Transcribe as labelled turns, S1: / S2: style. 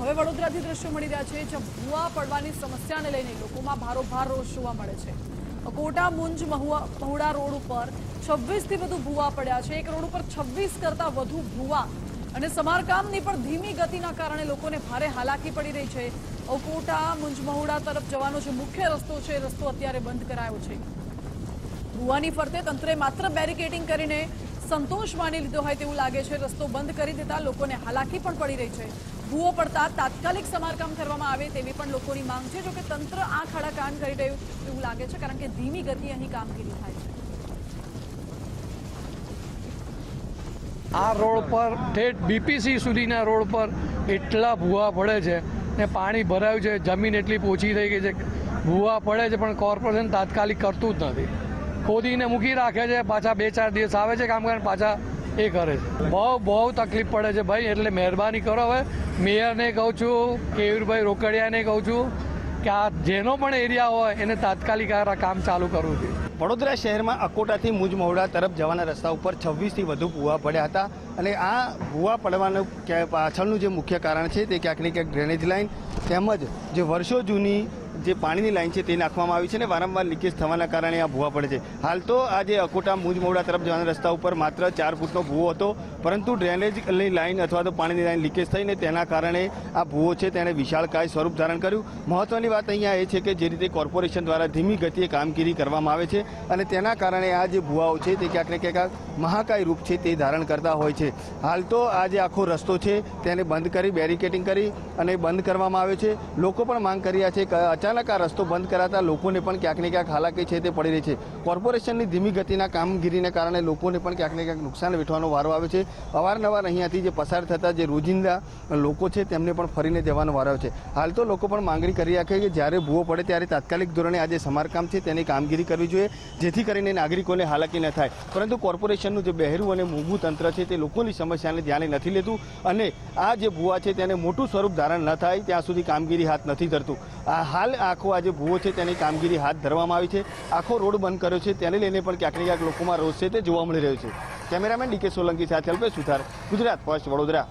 S1: હવે વડોદરાથી દ્રશ્યો મળી રહ્યા છે જ્યાં ભૂવા પડવાની સમસ્યાને લઈને લોકોમાં ભારોભાર રોષ જોવા મળે છે। કોટા મુંજ મહુડા રોડ ઉપર 26થી વધુ ભૂવા પડ્યા છે। એક રોડ ઉપર 26 કરતાં વધુ ભૂવા અને સમારકામની પણ ધીમી ગતિના કારણે લોકોને ભારે હાલાકી પડી રહી છે। કોટા મુંજ મહુડા તરફ જવાનો જે મુખ્ય રસ્તો છે રસ્તો અત્યારે બંધ કરાયો છે। ભૂવાની ફરતે તંત્રે માત્ર બેરિકેડિંગ કરીને સંતોષ માની લીધો હોય તેવું લાગે છે। રસ્તો બંધ કરી દેતા લોકોને હાલાકી પણ પડી રહી છે। ભૂવો પડતા તાત્કાલિક સમારકામ કરવામાં આવે તેવી પણ લોકોની માંગ છે। જો કે તંત્ર આંખ આડા કાન કરી રહ્યું એવું લાગે છે કારણ કે ધીમી ગતિએ અહીં કામગીરી થાય છે।
S2: આ રોડ પર ઠેઠ બીપીસી સુધીના રોડ પર એટલા ભૂવા પડે છે ને પાણી ભરાયું છે। જમીન એટલી પોચી થઈ ગઈ છે, ભૂવા પડે છે પણ કોર્પોરેશન તાત્કાલિક કરતું જ નથી। ખોદીને મૂકી રાખે છે, પાછા 2-4 દિવસ આવે છે કામ કરીને પાછા એ કરે છે। બહુ તકલીફ પડે છે ભાઈ। એટલે મહેરબાની કરો। હવે મેયરને કહું છું, કેયુરભાઈ રોકડિયાને કહું છું કે આ જેનો પણ એરિયા હોય એને તાત્કાલિક આ કામ ચાલુ કરવું જોઈએ।
S3: વડોદરા શહેરમાં અકોટાથી મુંજ મહુડા તરફ જવાના રસ્તા ઉપર 26થી વધુ ભૂવા પડ્યા હતા અને આ ભૂવા પડવાનું પાછળનું જે મુખ્ય કારણ છે તે ક્યાંક ને ક્યાંક ડ્રેનેજ લાઇન તેમજ જે વર્ષો જૂની જે પાણીની લાઈન છે તે નાખવામાં આવી છે અને વારંવાર લીકેજ થવાના કારણે આ ભૂવા પડે છે। હાલ તો આ જે અકોટા મુંજ મહુડા તરફ જવાના રસ્તા ઉપર માત્ર 4 ફૂટનો ભૂવો હતો, પરંતુ ડ્રેનેજની લાઈન અથવા તો પાણીની લાઈન લીકેજ થઈને તેના કારણે આ ભૂવો છે તેણે વિશાળકાય સ્વરૂપ ધારણ કર્યું। મહત્વની વાત અહીંયા એ છે કે જે રીતે કોર્પોરેશન દ્વારા ધીમી ગતિએ કામગીરી કરવામાં આવે છે અને તેના કારણે આ જે ભૂવાઓ છે તે ક્યાંક ને ક્યાંક મહાકાય રૂપ છે તે ધારણ કરતા હોય છે। હાલ તો આ જે આખો રસ્તો છે તેને બંધ કરી બેરિકેડિંગ કરી અને બંધ કરવામાં આવ્યો છે। લોકો પણ માંગ કરી રહ્યા છે કે અચાનક આ રસ્તો બંધ કરાતા લોકોને પણ ક્યાંક ને ક્યાંક હાલાકી છે તે પડી રહી છે। કોર્પોરેશનની ધીમી ગતિના કામગીરીને કારણે લોકોને પણ ક્યાંક ને ક્યાંક નુકસાન વેઠવાનો વારો આવે છે। અવારનવાર અહીંયાથી જે પસાર થતા જે રોજિંદા લોકો છે તેમને પણ ફરીને જવાનો વારો આવે છે। હાલ તો લોકો પણ માંગણી કરી રહ્યા છે કે જ્યારે ભૂવો પડે ત્યારે તાત્કાલિક ધોરણે આ જે સમારકામ છે તેની કામગીરી કરવી જોઈએ, જેથી કરીને નાગરિકોને હાલાકી ન થાય। પરંતુ કોર્પોરેશનનું જે બહેરું અને મોંઘું તંત્ર છે તે લોકોની સમસ્યાને ધ્યાને નથી લેતું અને આ જે ભૂવા છે તેને મોટું સ્વરૂપ ધારણ ન થાય ત્યાં સુધી કામગીરી હાથ નથી ધરતું। હાલ આખો આ જે ભૂવો છે તેની કામગીરી હાથ ધરવામાં આવી છે। આખો રોડ બંધ કર્યો છે, તેને લઈને પણ ક્યાંક ને ક્યાંક લોકોમાં રોષ છે તે જોવા મળી રહ્યો છે। કેમેરામેન ડીકે સોલંકી સાથે અલ્પેશ સુથાર, ગુજરાત ફર્સ્ટ, વડોદરા।